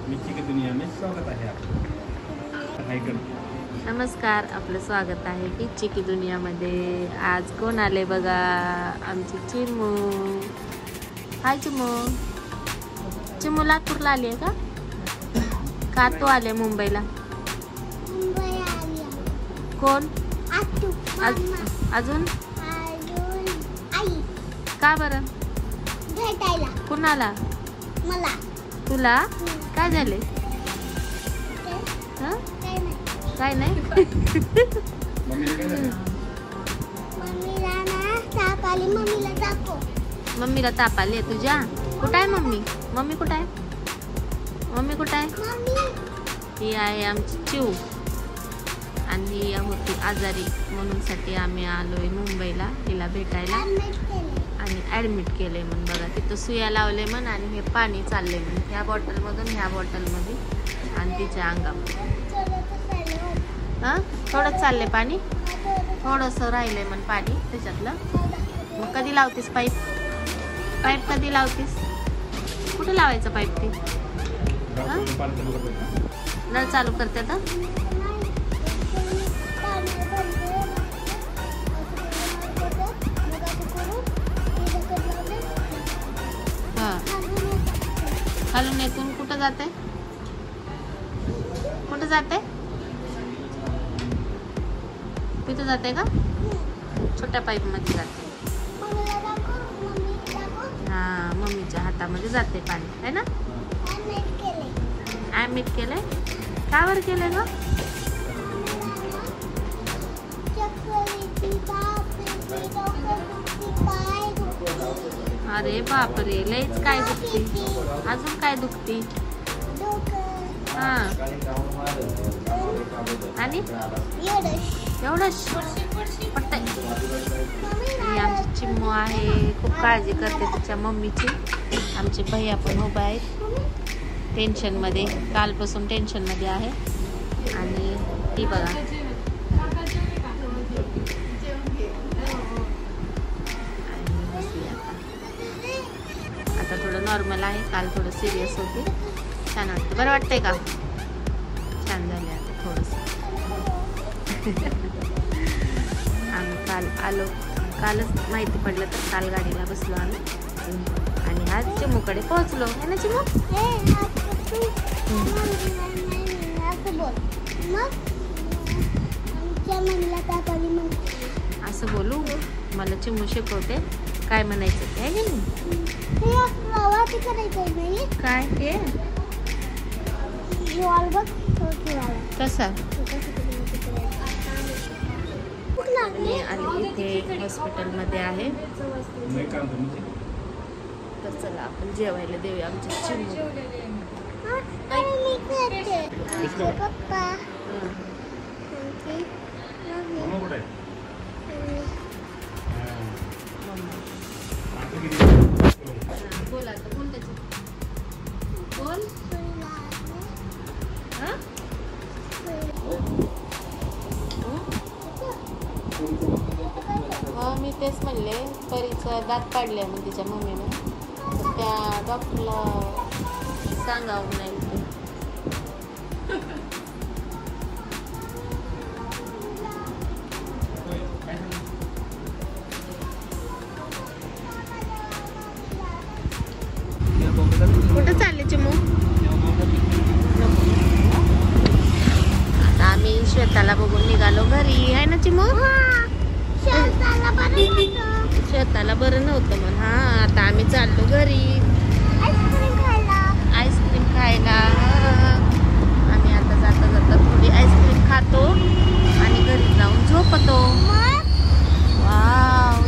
मिच्ची की दुनिया में स्वागत आहे आपलं. हाय कर. नमस्कार, आपलं स्वागत आहे पिच्ची की दुनियामध्ये. आज कोण आले बघा, आमची चिमू. हाय चिमू. चिमू लातूरला आली आहे का तू आले मुंबईला? कोण अजून आई का बरं भेटायला कुणाला? मला. तुला काय झाले? काय नाही. काय नाही. मम्मीला काय झालं? मम्मीला ना ताप आली. मम्मीला दाखव. मम्मीला ताप आली आहे तुझ्या? कुठं आहे मम्मी? मम्मी कुठं आहे? मम्मी कुठं आहे? मम्मी ही आहे आमची चिऊ आणि ही होती आजारी, म्हणून साठी आम्ही आलोय मुंबईला तिला भेटायला ऍडमिट केले. आणि ऍडमिट केले म्हण. बघा तिथं सुया लावले म्हण आणि हे पाणी चालले म्हण ह्या बॉटलमधून ह्या बॉटलमध्ये आणि तिच्या अंगामध्ये. हां थोडंच चाललंय पाणी, थोडंसं राहिलंय म्हण पाणी त्याच्यातलं. मग कधी लावतीस पाईप? पाईप कधी लावतीस? कुठं लावायचं पाईप? ती नळ चालू करते तर खालून येतून कुठं जाते? कुठं जाते? तिथं जाते का? छोट्या पाईप मध्ये जाते. हा मम्मीच्या हातामध्ये जाते पाणी है ना. ऍडमिट केलंय. का बरं केलंय ग? अरे बापरे, लयच काय दुखती? अजून काय दुखती? हा आणि एवढंच पटतंय. ही आमची चिमू आहे, खूप काळजी करते तिच्या मम्मीची. आमचे भैया पण उभा आहेत टेन्शन मध्ये, कालपासून टेन्शन मध्ये आहे. आणि ती बघा आता थोडं नॉर्मल आहे. काल थोडं सिरियस होते. छान वाटतं. बरं वाटतंय का? छान झाले आता थोडंसं. आम्ही काल आलो, कालच माहिती पडलं तर काल गाडीला बसलो आम्ही आणि आज चिमूकडे पोहोचलो है ना चिमू. असं बोलू मला चिमू शिकवते काय म्हणायचं ते आहे काय हे कसा. मी आली इथे हॉस्पिटलमध्ये आहे तर चला आपण जेवायला देऊया आमच्या चिमू. पप्पा मम्मा कुठे आहे? बोल आता, बोल त्याचं बोल. हो मी तेच म्हणले, परीचं दात काढले मग तिच्या मम्मीनं, तर त्या डॉक्टरला सांगावं नाही ते. कुठं चालले चिमू? आता आम्ही श्वेताला बघून निघालो घरी आहे ना चिमू. श्वेताला बरं नव्हतं मग. हा आता आम्ही चाललो घरी आईस्क्रीम खायला. आम्ही आता जाता जाता थोडी आईस्क्रीम खातो आणि घरी जाऊन झोपतो. वाव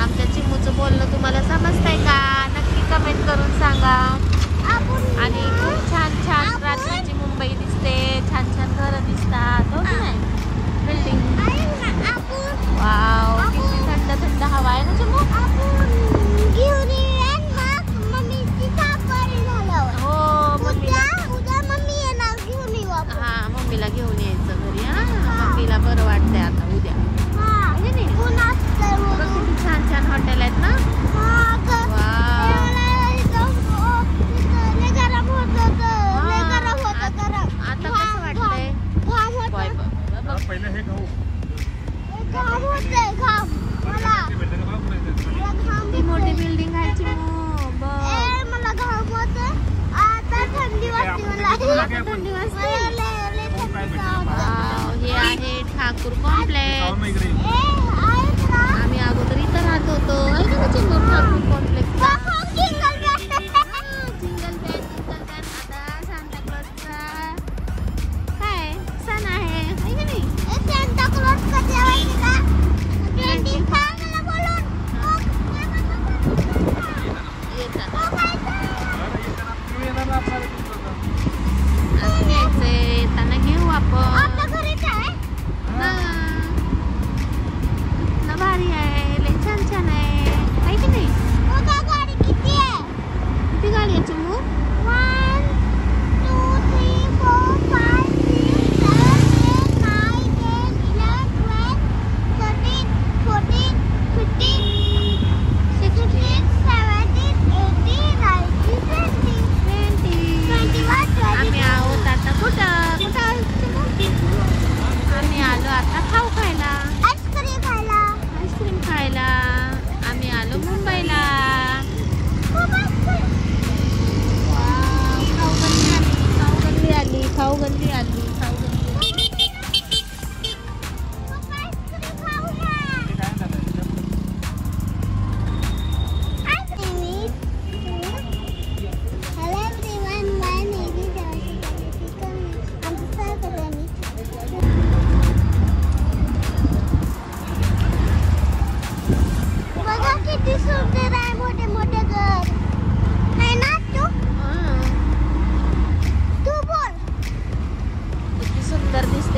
आमच्या चिमूचं बोलणं तुम्हाला समजतंय का? नक्की कमेंट करून सांगा. थंडी वाजते. वाव, हे आहे ठाकूर कॉम्प्लेक्स. आम्ही अगोदर इथं राहत होतो. ठाकूर कॉम्प्लेक्स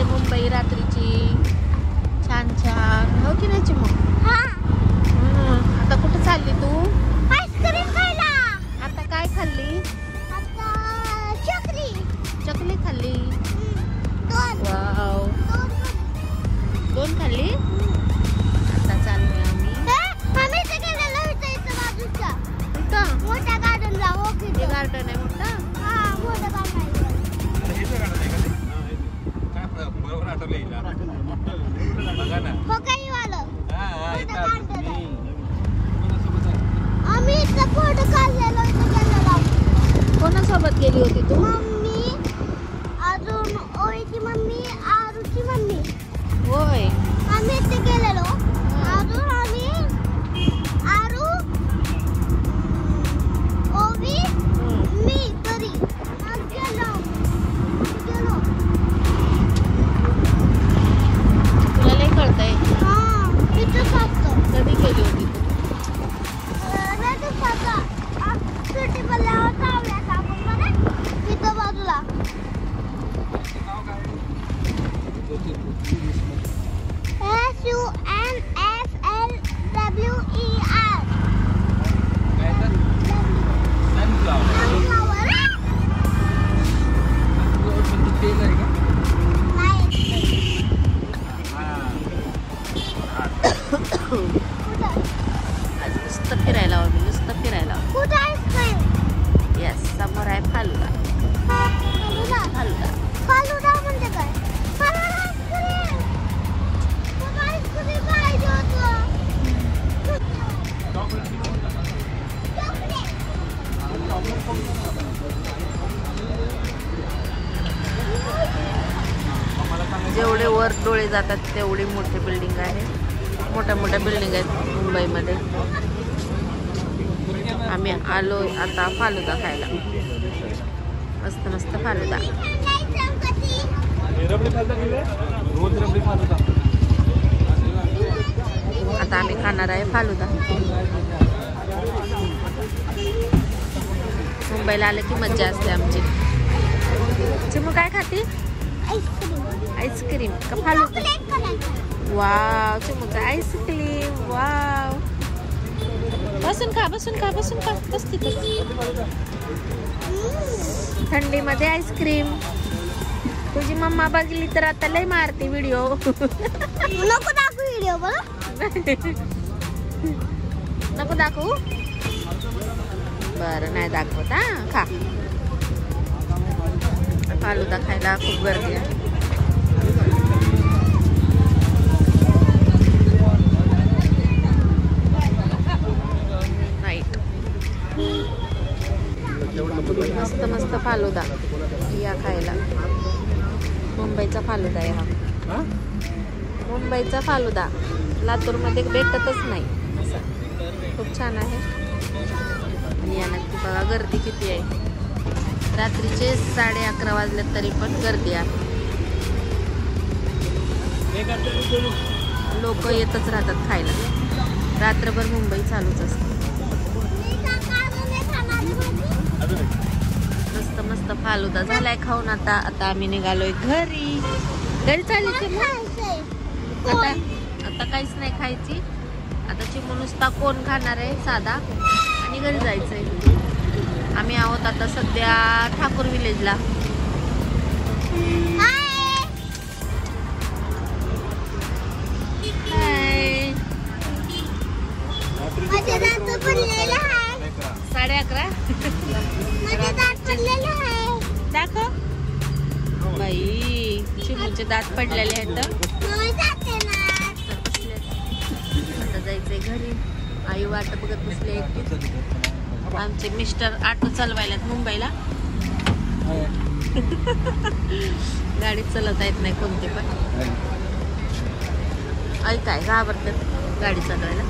मुंबई रात्रीची. छान छान हो की नाही चिमू? आता कुठे चालली तू? आईस्क्रीम खायला. आता काय खाल्ली? आता चकली. चकली खाल्ली. दोन. वाव, दोन खाल्ली. आता चाललोय आम्ही. आम्ही इथे गेलेलो इथं बाजूच्या. इथं मोठ्या गार्डनला. हो की हे गार्डन आहे मोठा. हा, मोठं गार्डन आहे. हो काही वालं. आम्ही इथं फोटो काढलेलो इथं गेलेलो. कोणासोबत गेली होती तू? मम्मी, अजून ओळीची मम्मी, आरूची मम्मी. होय. आम्ही इथे गेलेलो. अजून आम्ही आरू, ओवी, मी घरी गेलो. तुला लय कळतंय. हा, इथं फक्त कधी गेली होती तू? सुट्टी पडल्यावर जाऊयात आपण बरं इथं बाजूला. आज नुसतं फिरायला हवं. नुसतं फिरायला हवं. कुठं आईस्क्रीम? येस, समोर आहे फालुदा. फालुदा फालुदा म्हणजे काय? फालुदा आईस्क्रीम. मला आईस्क्रीम पाहिजे होतं. जेवढे वर डोळे जातात तेवढी मोठी बिल्डिंग आहे. मोठ्या मोठ्या बिल्डिंग आहेत मुंबईमध्ये. आम्ही आलो आता फालुदा खायला. मस्त मस्त फालुदा. आता आम्ही खाणार आहे फालुदा. मुंबईला आलं की मज्जा असते आमची. चिमू काय खाते? आईस्क्रीम का फालुदा? वाव, चिमू का आईस्क्रीम. वाव, बसून खा, बसून खा, बसून खा. बस तिथं. थंडीमध्ये आईस्क्रीम. तुझी मम्मा बघली तर आता लय मारते व्हिडिओ. नको दाखवू व्हिडिओ बरं. नको दाखवू. बरं नाही दाखवत. हा, खा. फालुदा खायला खूप गर्दी आहे. मस्त मस्त मस्त फालुदा या खायला. मुंबईचा फालुदा आहे हा. मुंबईचा फालुदा लातूरमध्ये भेटतच नाही असं. खूप छान आहे. आणि या नक्की बघा गर्दी किती आहे. रात्रीचे 11:30 वाजले तरी पण गर्दी आहे. लोक येतच राहतात खायला. रात्रभर मुंबई चालूच असते. मस्त मस्त फालुदा झालाय खाऊन. आता आम्ही निघालोय घरी. घरी चालली आता. आता काहीच नाही खायची. आता चिमू नुसता कोण खाणार आहे साधा आणि घरी जायचंय. आम्ही आहोत आता सध्या ठाकूर विलेजला. साडे 11 दाखव बाई. चिमूचे दात पडलेले आहेत. आता जायचंय घरी. आई वाट बघत बसले. आमचे मिस्टर ऑटो चालवायला मुंबईला. गाडी चालवता येत नाही कोणते पण. आई काय घाबरतात गाडी चालवायला.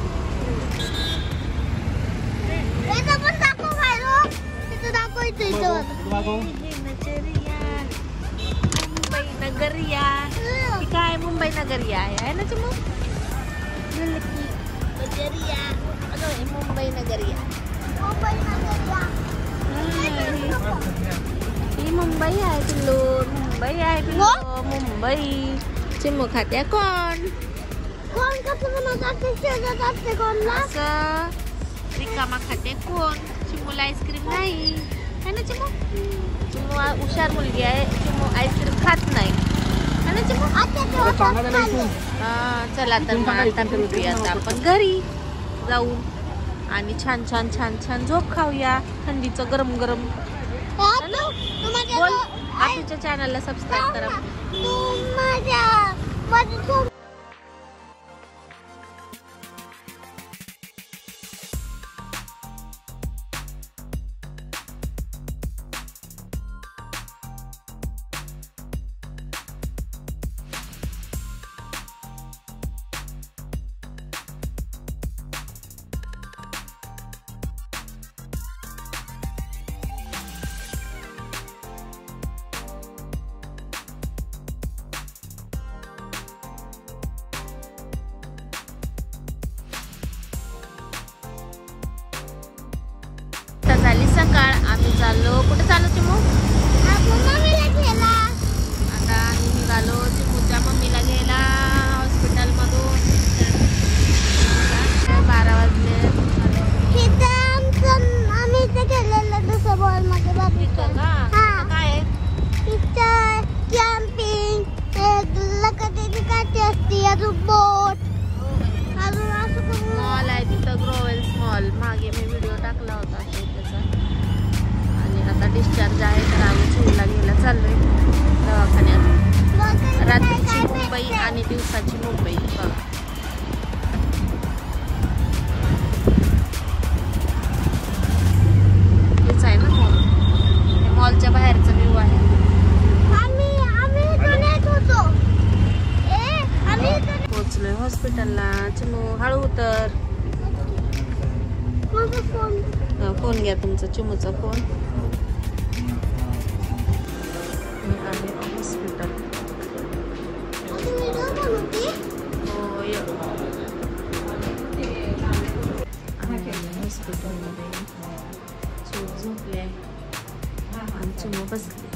मुंबई नगरिया काय मुंबई नगरिया आहे ना चिमू. मुंबई नगरिया ही मुंबई आहे पिल्लू. मुंबई आहे पिल्लू. मुंबई. चिमू खात्या कोण असं रिकामा खाते कोण. चिमूला आईस्क्रीम नाही है ना चिमू. चिमू हुशार मुलगी आहे. चिमू आईस्क्रीम खात नाही है ना चिमू. चला तर मग आता भेटूया आपण घरी जाऊन आणि छान छान छान छान झोप खाऊया. थंडीचं गरम गरम. बोल आपल्या चॅनलला सबस्क्राईब करा. झाली सकाळ. आम्ही चाललो. कुठे चाललो चिमू. आता आम्ही निघालो चिमूच्या मम्मीला घ्यायला हॉस्पिटल मधून. 12 वाजले. आम्ही इथे गेलेलं दुसऱ्या बॉल मध्ये बघितलं का. काय कॅम्पिंग लकतीची काठी असते. अजून बोट. अजून असं मॉल आहे तिथं ग्रोवेल्स मॉल. मागे मी व्हिडिओ टाकला होता त्याचा. आणि आता डिस्चार्ज आहे तर आम्ही चिमूला घ्यायला चाललोय दवाखान्यात. रात्रीची मुंबई आणि दिवसाची मुंबई बघा. हेच आहे ना मॉल. हे मॉलच्या बाहेरचा व्ह्यू आहे. पोहोचलोय हॉस्पिटलला. चिमू हळू उतर. फोन घ्या तुमचा चिमूचा फोन. हॉस्पिटल हॉस्पिटलमध्ये झोपले. चिमू बसले.